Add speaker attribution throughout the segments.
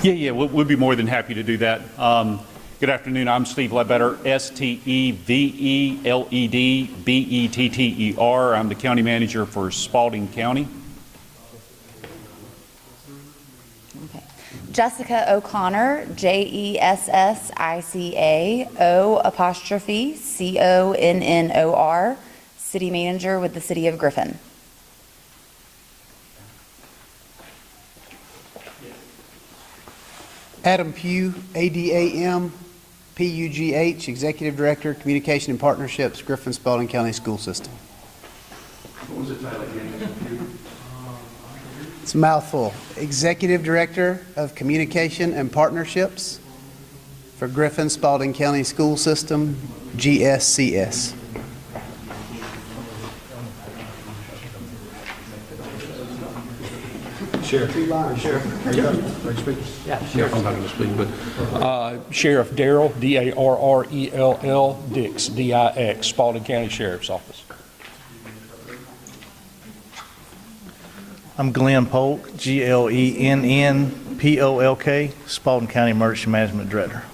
Speaker 1: Yeah, we'll be more than happy to do that. Good afternoon. I'm Steve Ledbetter, Stevedbetter. I'm the county manager for Spalding County.
Speaker 2: Okay. Jessica O'Connor, JESSICA_CONNOR, City Manager with the City of Griffin.
Speaker 3: Adam Pugh, ADAMPUGH, Executive Director, Communication and Partnerships, Griffin Spalding County School System.
Speaker 4: What was the title again?
Speaker 3: It's a mouthful. Executive Director of Communication and Partnerships for Griffin Spalding County School System, GSCS.
Speaker 4: Sheriff. Sheriff. Are you ready to speak? Yeah, Sheriff. I'm not going to speak, but Sheriff Darrell, Darrell, Dix, Dix, Spalding County Sheriff's Office.
Speaker 5: I'm Glenn Polk, GLENNPOLK, Spalding County Emergency Management Director.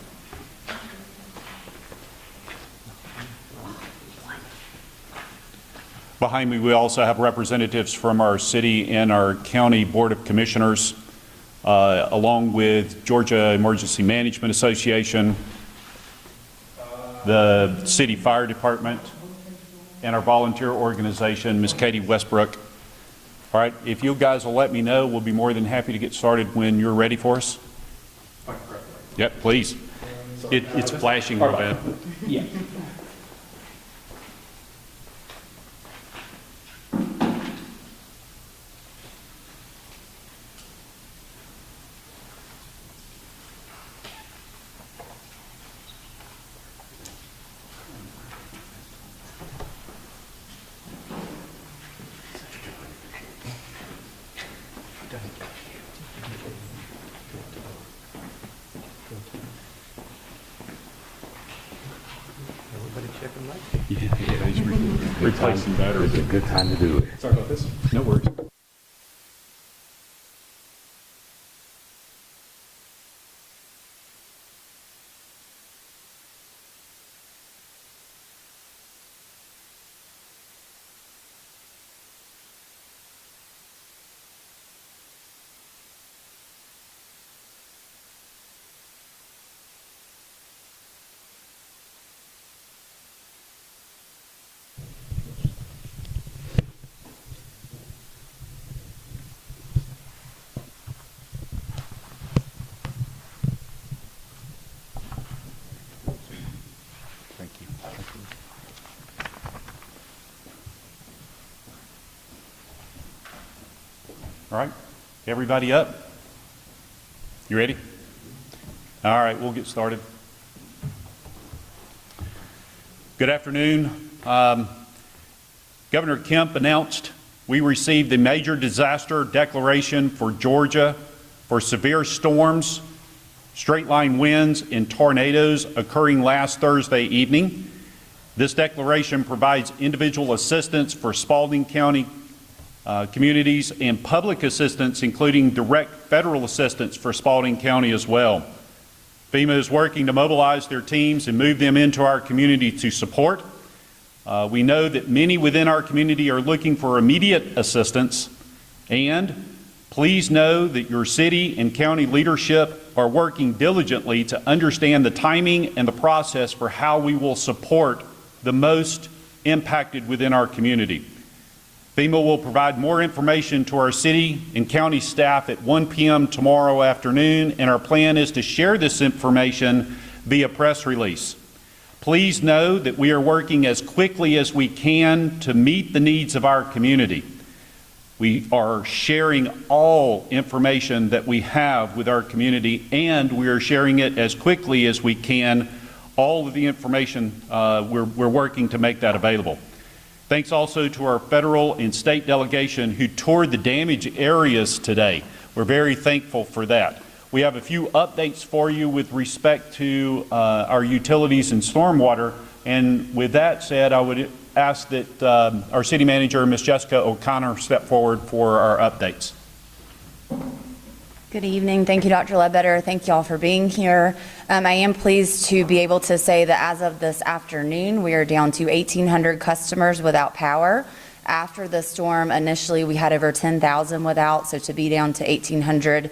Speaker 1: Behind me, we also have representatives from our city and our county board of commissioners, along with Georgia Emergency Management Association, the city fire department, and our volunteer organization, Ms. Katie Westbrook. All right, if you guys will let me know, we'll be more than happy to get started when you're ready for us. Yep, please. It's flashing real bad.
Speaker 4: Yeah.
Speaker 1: Yeah, he's replacing batteries.
Speaker 6: It's a good time to do it.
Speaker 1: Sorry about this. No worries. Thank you. All right, everybody up? You ready? All right, we'll get started. Good afternoon. Governor Kemp announced we received the major disaster declaration for Georgia for severe storms, straight line winds, and tornadoes occurring last Thursday evening. This declaration provides individual assistance for Spalding County communities and public assistance, including direct federal assistance for Spalding County as well. FEMA is working to mobilize their teams and move them into our community to support. We know that many within our community are looking for immediate assistance, and please know that your city and county leadership are working diligently to understand the timing and the process for how we will support the most impacted within our community. FEMA will provide more information to our city and county staff at 1 p.m. tomorrow afternoon, and our plan is to share this information via press release. Please know that we are working as quickly as we can to meet the needs of our community. We are sharing all information that we have with our community, and we are sharing it as quickly as we can. All of the information, we're working to make that available. Thanks also to our federal and state delegation who toured the damaged areas today. We're very thankful for that. We have a few updates for you with respect to our utilities and stormwater. And with that said, I would ask that our city manager, Ms. Jessica O'Connor, step forward for our updates.
Speaker 2: Good evening. Thank you, Dr. Ledbetter. Thank you all for being here. I am pleased to be able to say that as of this afternoon, we are down to 1,800 customers without power. After the storm, initially we had over 10,000 without, so to be down to 1,800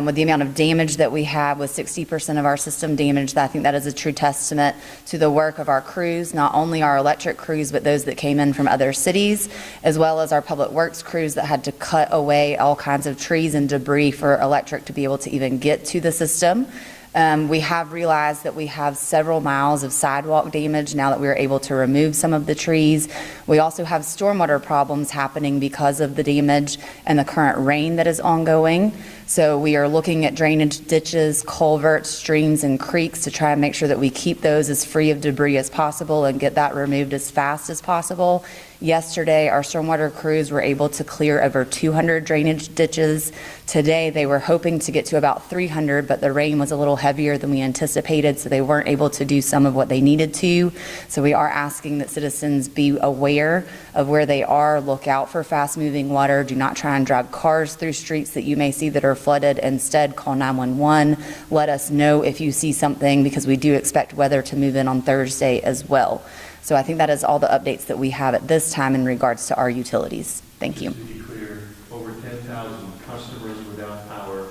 Speaker 2: with the amount of damage that we have, with 60% of our system damaged, I think that is a true testament to the work of our crews, not only our electric crews, but those that came in from other cities, as well as our public works crews that had to cut away all kinds of trees and debris for electric to be able to even get to the system. We have realized that we have several miles of sidewalk damage now that we are able to remove some of the trees. We also have stormwater problems happening because of the damage and the current rain that is ongoing. So we are looking at drainage ditches, culverts, streams, and creeks to try and make sure that we keep those as free of debris as possible and get that removed as fast as possible. Yesterday, our stormwater crews were able to clear over 200 drainage ditches. Today, they were hoping to get to about 300, but the rain was a little heavier than we anticipated, so they weren't able to do some of what they needed to. So we are asking that citizens be aware of where they are, look out for fast-moving water, do not try and drive cars through streets that you may see that are flooded. Instead, call 911. Let us know if you see something, because we do expect weather to move in on Thursday as well. So I think that is all the updates that we have at this time in regards to our utilities. Thank you.
Speaker 6: Just to be clear, over 10,000 customers without power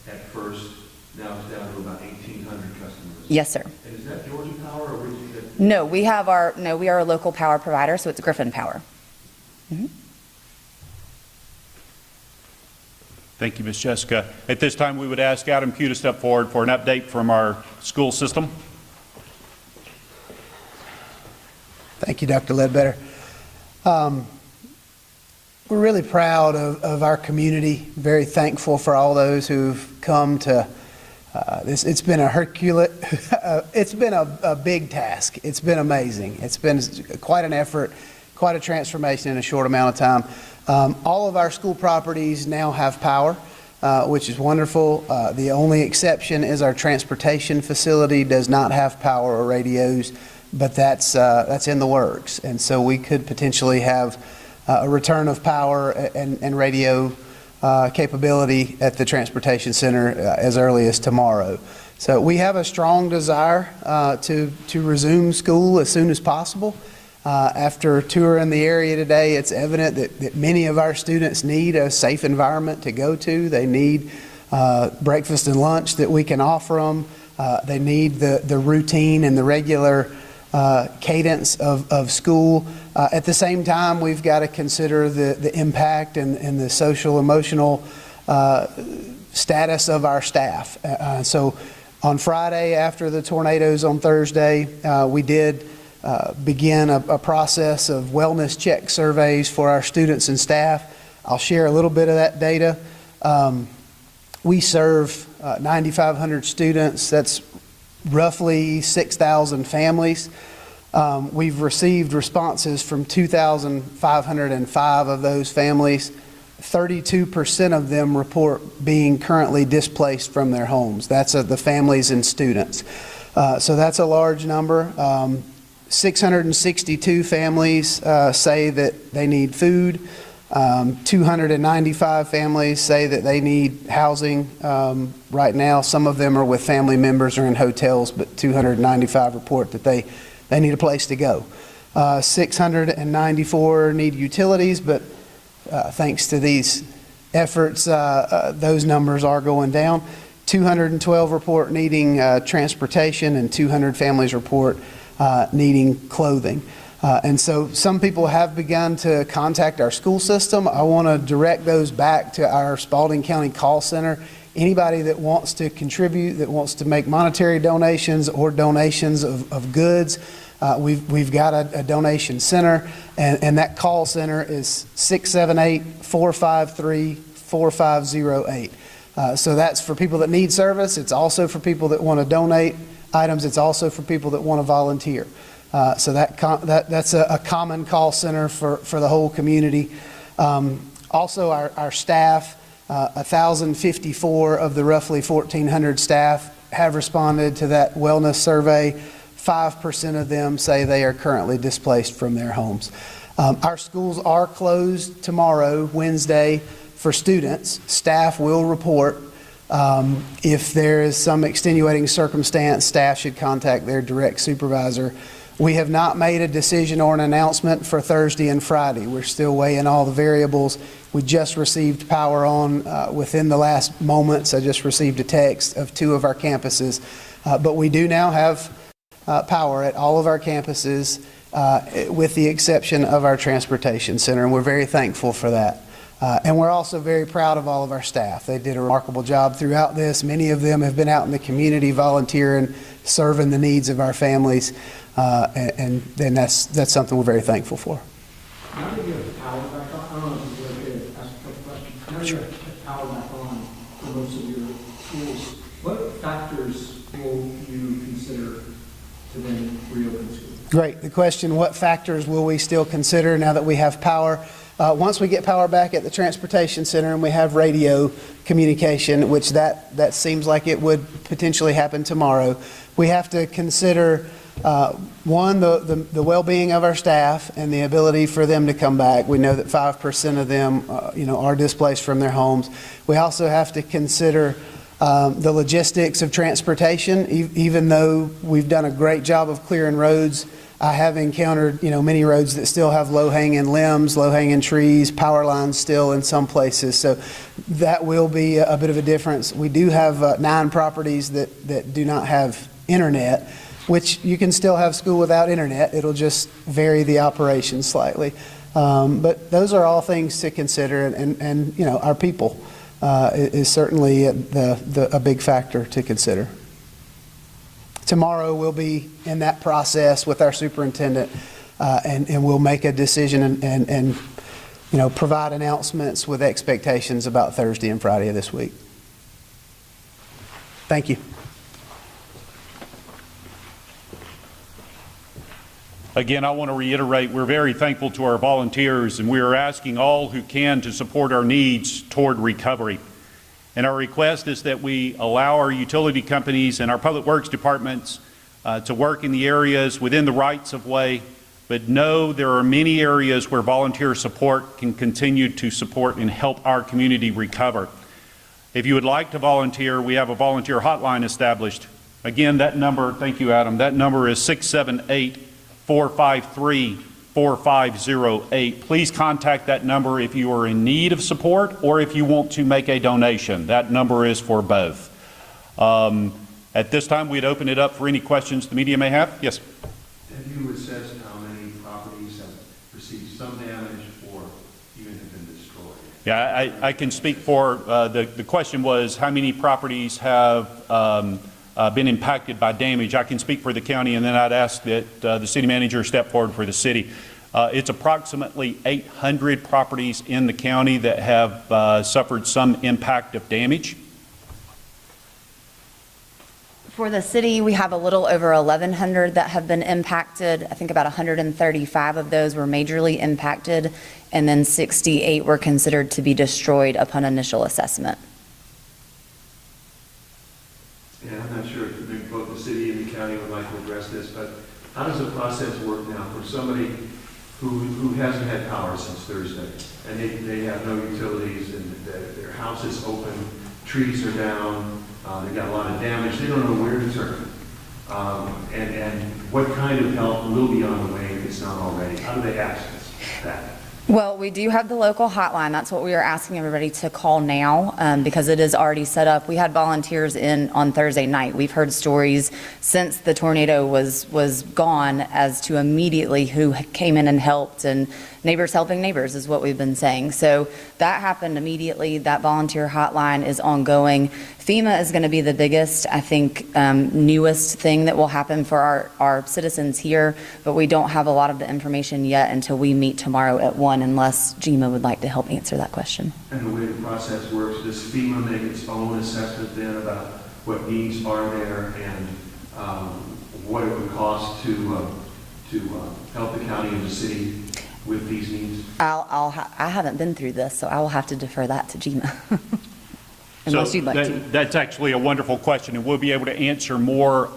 Speaker 6: at first, now it's down to about 1,800 customers.
Speaker 2: Yes, sir.
Speaker 6: And is that Georgia Power, or where did you get?
Speaker 2: No, we are a local power provider, so it's Griffin Power.
Speaker 1: Thank you, Ms. Jessica. At this time, we would ask Adam Pugh to step forward for an update from our school system.
Speaker 3: Thank you, Dr. Ledbetter. We're really proud of our community, very thankful for all those who've come to this. It's been it's been a big task. It's been amazing. It's been quite an effort, quite a transformation in a short amount of time. All of our school properties now have power, which is wonderful. The only exception is our transportation facility does not have power or radios, but that's in the works. And so we could potentially have a return of power and radio capability at the transportation center as early as tomorrow. So we have a strong desire to resume school as soon as possible. After touring the area today, it's evident that many of our students need a safe environment to go to. They need breakfast and lunch that we can offer them. They need the routine and the regular cadence of school. At the same time, we've got to consider the impact and the social emotional status of our staff. So on Friday, after the tornadoes on Thursday, we did begin a process of wellness check surveys for our students and staff. I'll share a little bit of that data. We serve 9,500 students. That's roughly 6,000 families. We've received responses from 2,505 of those families. 32% of them report being currently displaced from their homes. That's the families and students. So that's a large number. 662 families say that they need food. 295 families say that they need housing right now. Some of them are with family members or in hotels, but 295 report that they need a place to go. 694 need utilities, but thanks to these efforts, those numbers are going down. 212 report needing transportation, and 200 families report needing clothing. And so some people have begun to contact our school system. I want to direct those back to our Spalding County call center. Anybody that wants to contribute, that wants to make monetary donations or donations of goods, we've got a donation center, and that call center is 678-453-4508. So that's for people that need service. It's also for people that want to donate items. It's also for people that want to volunteer. So that's a common call center for the whole community. Also, our staff, 1,054 of the roughly 1,400 staff have responded to that wellness survey. 5% of them say they are currently displaced from their homes. Our schools are closed tomorrow, Wednesday, for students. Staff will report. If there is some extenuating circumstance, staff should contact their direct supervisor. We have not made a decision or an announcement for Thursday and Friday. We're still weighing all the variables. We just received power on within the last moments. I just received a text of 2 of our campuses. But we do now have power at all of our campuses with the exception of our transportation center, and we're very thankful for that. And we're also very proud of all of our staff. They did a remarkable job throughout this. Many of them have been out in the community volunteering, serving the needs of our families, and that's something we're very thankful for.
Speaker 7: Now that you have the power back on, I don't know if it's okay to ask a couple questions. Now that you have power back on for most of your schools, what factors will you consider to then reopen schools?
Speaker 3: Great. The question, what factors will we still consider now that we have power? Once we get power back at the transportation center and we have radio communication, which that seems like it would potentially happen tomorrow, we have to consider, one, the well-being of our staff and the ability for them to come back. We know that 5% of them, are displaced from their homes. We also have to consider the logistics of transportation. Even though we've done a great job of clearing roads, I have encountered, many roads that still have low-hanging limbs, low-hanging trees, power lines still in some places. So that will be a bit of a difference. We do have 9 properties that do not have internet, which you can still have school without internet. It'll just vary the operation slightly. But those are all things to consider, and our people is certainly a big factor to consider. Tomorrow we'll be in that process with our superintendent, and we'll make a decision and provide announcements with expectations about Thursday and Friday of this week. Thank you.
Speaker 1: Again, I want to reiterate, we're very thankful to our volunteers, and we are asking all who can to support our needs toward recovery. And our request is that we allow our utility companies and our public works departments to work in the areas within the rights of way, but know there are many areas where volunteer support can continue to support and help our community recover. If you would like to volunteer, we have a volunteer hotline established. Again, that number, thank you, Adam, that number is 678-453-4508. Please contact that number if you are in need of support or if you want to make a donation. That number is for both. At this time, we'd open it up for any questions the media may have. Yes?
Speaker 6: Have you assessed how many properties have received some damage or even have been destroyed?
Speaker 1: Yeah, I can speak for, the question was how many properties have been impacted by damage. I can speak for the county, and then I'd ask that the city manager step forward for the city. It's approximately 800 properties in the county that have suffered some impact of damage.
Speaker 2: For the city, we have a little over 1,100 that have been impacted. I think about 135 of those were majorly impacted, and then 68 were considered to be destroyed upon initial assessment.
Speaker 6: And I'm not sure if both the city and the county would like to address this, but how does the process work now for somebody who hasn't had power since Thursday, and they have no utilities, and their house is open, trees are down, they've got a lot of damage, they don't know where to turn, and what kind of help will be on the way if it's not already? How do they access that?
Speaker 2: Well, we do have the local hotline. That's what we are asking everybody to call now, because it is already set up. We had volunteers in on Thursday night. We've heard stories since the tornado was gone as to immediately who came in and helped, and neighbors helping neighbors is what we've been saying. So that happened immediately. That volunteer hotline is ongoing. FEMA is going to be the biggest, I think, newest thing that will happen for our citizens here, but we don't have a lot of the information yet until we meet tomorrow at 1, unless Gima would like to help answer that question.
Speaker 6: And the way the process works, does FEMA make its own assessment then about what needs are there and what it would cost to help the county and the city with these needs?
Speaker 2: I haven't been through this, so I will have to defer that to Gima. Unless you'd like to.
Speaker 1: That's actually a wonderful question, and we'll be able to answer more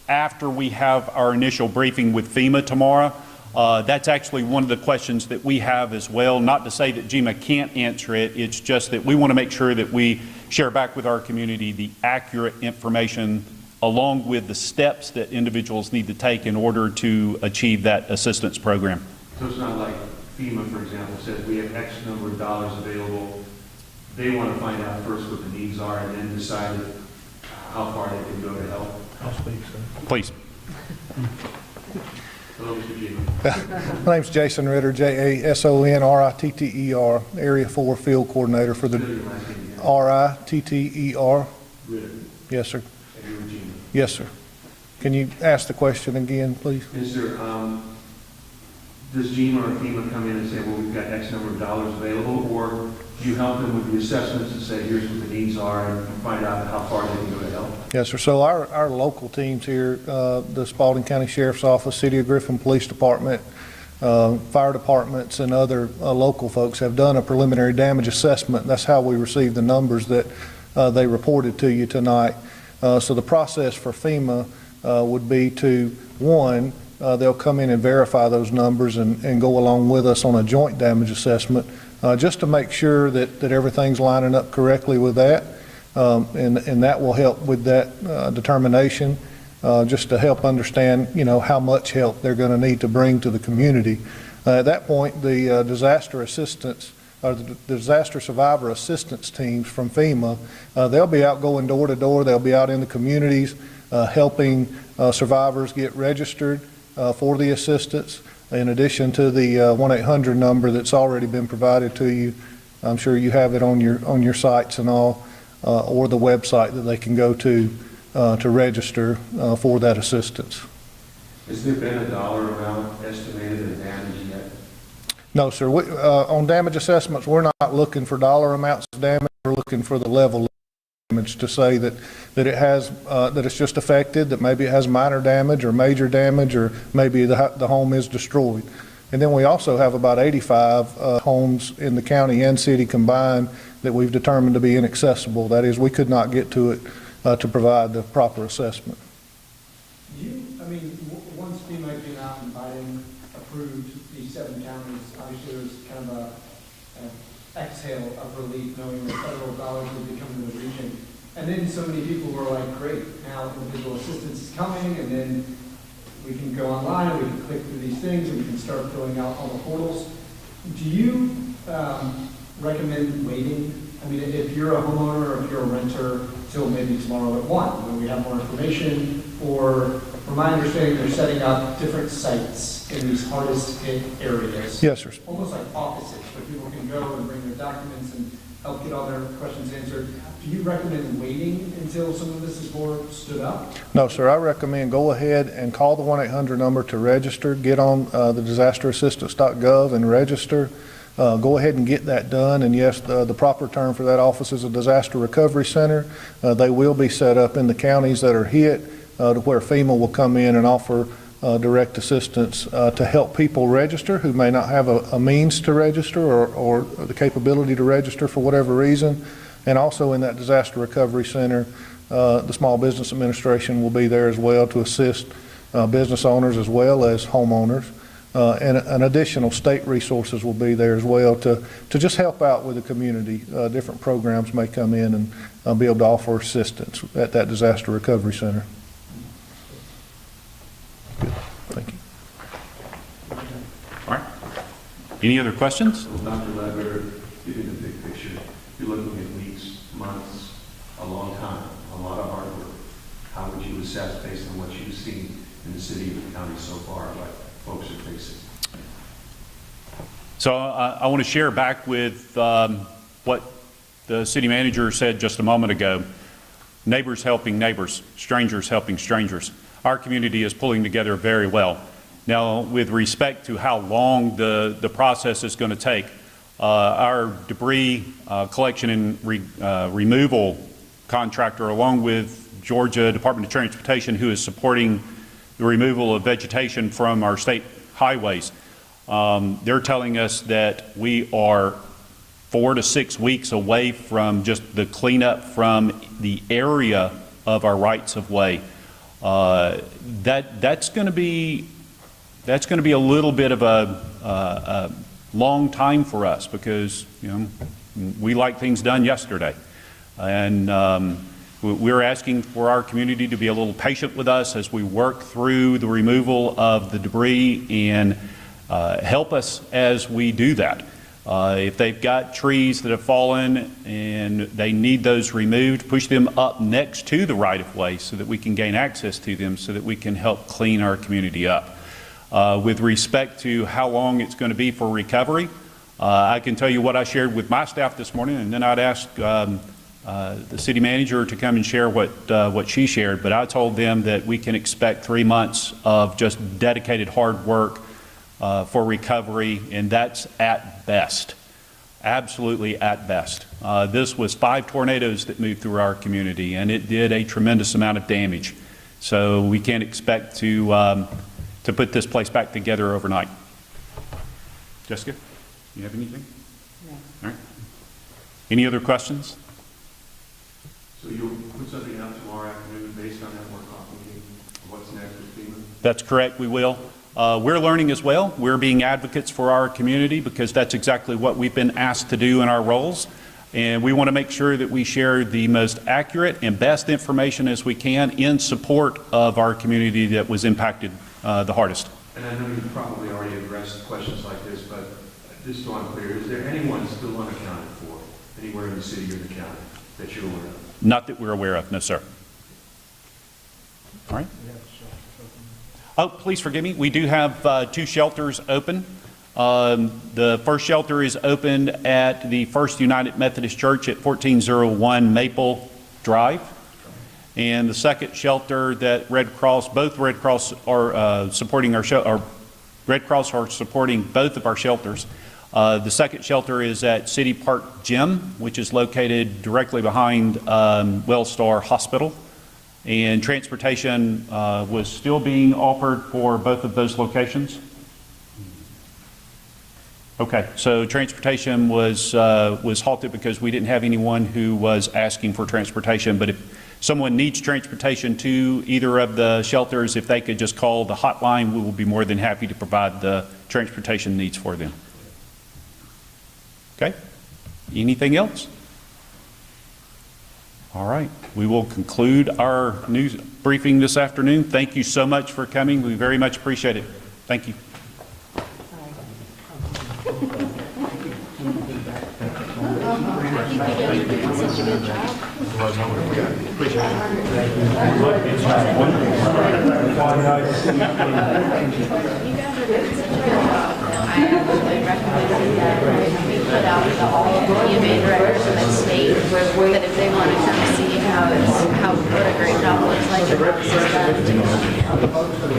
Speaker 1: after we have our initial briefing with FEMA tomorrow. That's actually one of the questions that we have as well. Not to say that GMA can't answer it, it's just that we want to make sure that we share back with our community the accurate information along with the steps that individuals need to take in order to achieve that assistance program.
Speaker 6: So it's not like FEMA, for example, says we have X number of dollars available. They want to find out first what the needs are and then decide how far they can go to help.
Speaker 4: I'll speak, sir.
Speaker 1: Please.
Speaker 6: Hello, Mr. G.
Speaker 8: My name's Jason Ritter, Jasonritter, Area 4 Field Coordinator for the
Speaker 6: Your last name again.
Speaker 8: Ritter.
Speaker 6: Ritter.
Speaker 8: Yes, sir.
Speaker 6: And you're Gina.
Speaker 8: Yes, sir. Can you ask the question again, please?
Speaker 6: Is there, does GMA or FEMA come in and say, well, we've got X number of dollars available, or do you help them with the assessments and say, here's what the needs are, and find out how far they can go to help?
Speaker 8: Yes, sir. So our local teams here, the Spalding County Sheriff's Office, City of Griffin Police Department, fire departments, and other local folks have done a preliminary damage assessment. That's how we received the numbers that they reported to you tonight. So the process for FEMA would be to, one, they'll come in and verify those numbers and go along with us on a joint damage assessment, just to make sure that everything's lining up correctly with that. And that will help with that determination, just to help understand, how much help they're going to need to bring to the community. At that point, the disaster assistance, or the disaster survivor assistance teams from FEMA, they'll be out going door to door. They'll be out in the communities helping survivors get registered for the assistance, in addition to the 1-800 number that's already been provided to you. I'm sure you have it on your sites and all, or the website that they can go to register for that assistance.
Speaker 6: Has there been a dollar amount estimated in damage yet?
Speaker 8: No, sir. On damage assessments, we're not looking for dollar amounts of damage. We're looking for the level of damage, to say that it has that it's just affected, that maybe it has minor damage or major damage, or maybe the home is destroyed. And then we also have about 85 homes in the county and city combined that we've determined to be inaccessible. That is, we could not get to it to provide the proper assessment.
Speaker 7: Once FEMA came out and Biden approved these 7 counties, obviously there was kind of an exhale of relief knowing that federal dollars would be coming to the region. And then so many people were like, great, now individual assistance is coming, and then we can go online, and we can click through these things, and we can start filling out all the portals. Do you recommend waiting? If you're a homeowner or if you're a renter, till maybe tomorrow at 1, when we have more information, or from my understanding, they're setting up different sites in these hardest hit areas.
Speaker 8: Yes, sir.
Speaker 7: Almost like offices, where people can go and bring their documents and help get all their questions answered. Do you recommend waiting until some of this is more stood up?
Speaker 8: No, sir. I recommend go ahead and call the 1-800 number to register. Get on the disasterassistance.gov and register. Go ahead and get that done. And yes, the proper term for that office is a disaster recovery center. They will be set up in the counties that are hit, to where FEMA will come in and offer direct assistance to help people register who may not have a means to register or the capability to register for whatever reason. And also in that disaster recovery center, the Small Business Administration will be there as well to assist business owners as well as homeowners. And additional state resources will be there as well to just help out with the community. Different programs may come in and be able to offer assistance at that disaster recovery center. Good. Thank you.
Speaker 1: All right. Any other questions?
Speaker 6: Well, Dr. Ledbetter, giving the big picture, you're looking at weeks, months, a long time, a lot of hard work. How would you assess, based on what you've seen in the city and the county so far, what folks are facing?
Speaker 1: So I want to share back with what the city manager said just a moment ago. Neighbors helping neighbors, strangers helping strangers. Our community is pulling together very well. Now, with respect to how long the process is going to take, our debris collection and removal contractor, along with Georgia Department of Transportation, who is supporting the removal of vegetation from our state highways, they're telling us that we are 4 to 6 weeks away from just the cleanup from the area of our rights of way. That's going to be a little bit of a long time for us because, we like things done yesterday. And we're asking for our community to be a little patient with us as we work through the removal of the debris and help us as we do that. If they've got trees that have fallen and they need those removed, push them up next to the right-of-way so that we can gain access to them so that we can help clean our community up. With respect to how long it's going to be for recovery, I can tell you what I shared with my staff this morning, and then I'd ask the city manager to come and share what she shared. But I told them that we can expect 3 months of just dedicated hard work for recovery, and that's at best. Absolutely at best. This was 5 tornadoes that moved through our community, and it did a tremendous amount of damage. So we can't expect to put this place back together overnight. Jessica, you have anything?
Speaker 2: No.
Speaker 1: All right. Any other questions?
Speaker 6: So you'll put something out tomorrow afternoon based on that work-off meeting, what's next with FEMA?
Speaker 1: That's correct, we will. We're learning as well. We're being advocates for our community because that's exactly what we've been asked to do in our roles. And we want to make sure that we share the most accurate and best information as we can in support of our community that was impacted the hardest.
Speaker 6: And I know you've probably already addressed questions like this, but just so I'm clear, is there anyone still unaccounted for anywhere in the city or the county that you're aware of?
Speaker 1: Not that we're aware of, no, sir. All right. Oh, please forgive me. We do have 2 shelters open. The first shelter is opened at the First United Methodist Church at 1401 Maple Drive. And the second shelter that both Red Cross are supporting Red Cross are supporting both of our shelters. The second shelter is at City Park Gym, which is located directly behind Wellstar Hospital. And transportation was still being offered for both of those locations. Okay, so transportation was halted because we didn't have anyone who was asking for transportation. But if someone needs transportation to either of the shelters, if they could just call the hotline, we will be more than happy to provide the transportation needs for them. Okay, anything else? All right, we will conclude our news briefing this afternoon. Thank you so much for coming. We very much appreciate it. Thank you.
Speaker 2: I actually recommend that we put out to all EMA directors in the state that if they want to come see what a great job looks like and how this is done.